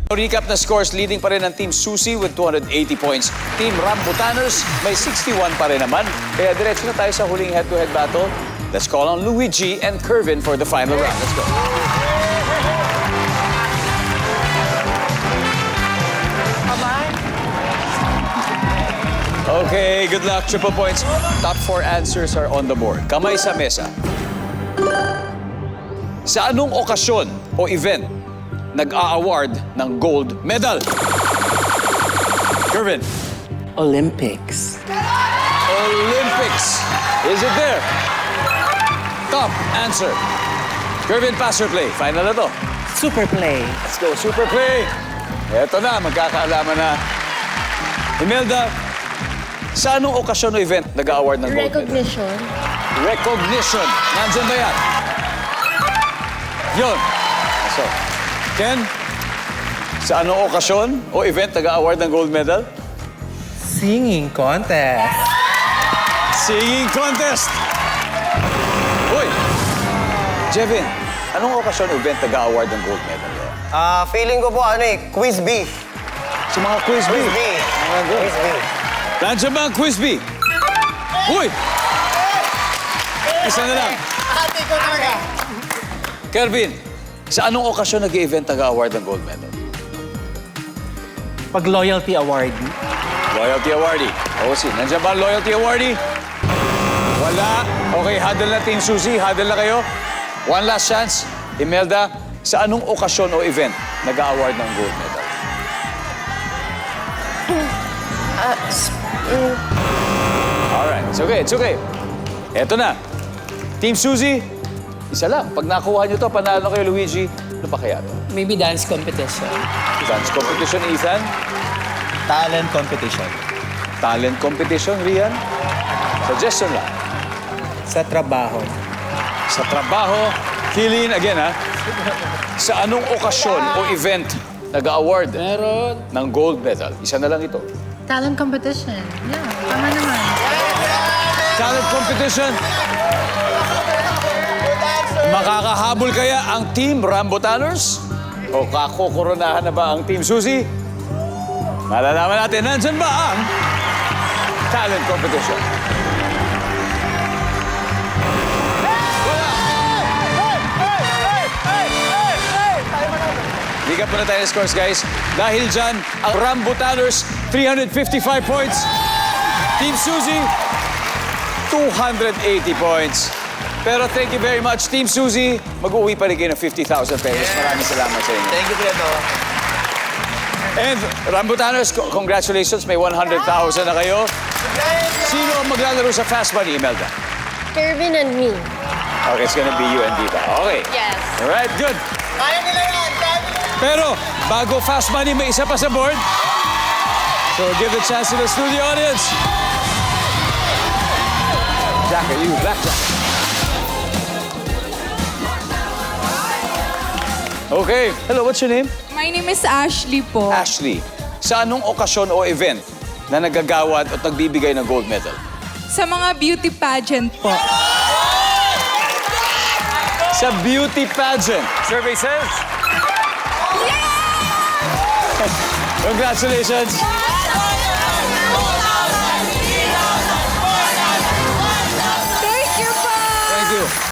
Recap na scores, leading pa rin ang Team Susie with 280 points. Team Rambutaners may 61 pa rin naman. Kaya diretso na tayo sa huling head-to-head battle. Let's call on Luigi and Kervin for the final round. Let's go. Okay, good luck. Triple points. Top 4 answers are on the board. Kamay sa mesa. Sa anong okasyon o event nag-a-award ng gold medal? Kervin. Olympics. Olympics. Is it there? Top answer. Kervin, pass or play? Final na to. Super play. Let's go, super play. Eto na, magkakaalaman na. Imelda, sa anong okasyon o event nag-a-award ng gold medal? Recognition. Recognition. Nandyan ba yan? Yun. So, Ken, sa anong okasyon o event nag-a-award ng gold medal? Singing contest. Singing contest. Uy! Jevin, anong okasyon o event nag-a-award ng gold medal? Feeling ko po, Quiz B. Sa mga quiz B. Quiz B. Quiz B. Nandiyan ba ang quiz B? Uy! Isa na lang. Ate ko talaga. Kervin, sa anong okasyon nag-event nag-a-award ng gold medal? Pag loyalty award. Loyalty awardee. O, nandiyan ba ang loyalty awardee? Wala. Okay, huddle na Team Susie. Huddle na kayo. One last chance. Imelda, sa anong okasyon o event nag-a-award ng gold medal? Alright, it's okay, it's okay. Eto na. Team Susie, isa lang. Pag nakuha nyo to, panalo kayo, Luigi. Ano pa kaya to? Maybe dance competition. Dance competition, Ethan. Talent competition. Talent competition, Rian. Suggestion lang. Sa trabaho. Sa trabaho, Kilin, again ha. Sa anong okasyon o event nag-award Meron. ng gold medal? Isa na lang ito. Talent competition. Yeah, tama naman. Talent competition. Makakahabol kaya ang Team Rambutaners? O kakokoronahan na ba ang Team Susie? Malalaman natin, nandyan ba ang talent competition? Ligat muna tayo ng scores, guys. Dahil dyan, ang Rambutaners, 355 points. Team Susie, 280 points. Pero thank you very much, Team Susie. Mag-uwi pa rin kayo ng 50,000 pesos. Maraming salamat sa inyo. Thank you, Preto. And Rambutaners, congratulations. May 100,000 na kayo. Sino ang maglalaro sa Fast Money, Imelda? Kervin and me. Okay, it's gonna be you and Diva. Okay. Yes. Alright, good. Kaya nila yan. Pero, bago Fast Money, may isa pa sa board. So, give the chance to the studio audience. Jack, are you blackjack? Okay. Hello, what's your name? My name is Ashley po. Ashley. Sa anong okasyon o event na nagagawad at nagbibigay ng gold medal? Sa mga beauty pageant po. Sa beauty pageant. Survey says? Congratulations. Thank you po! Thank you.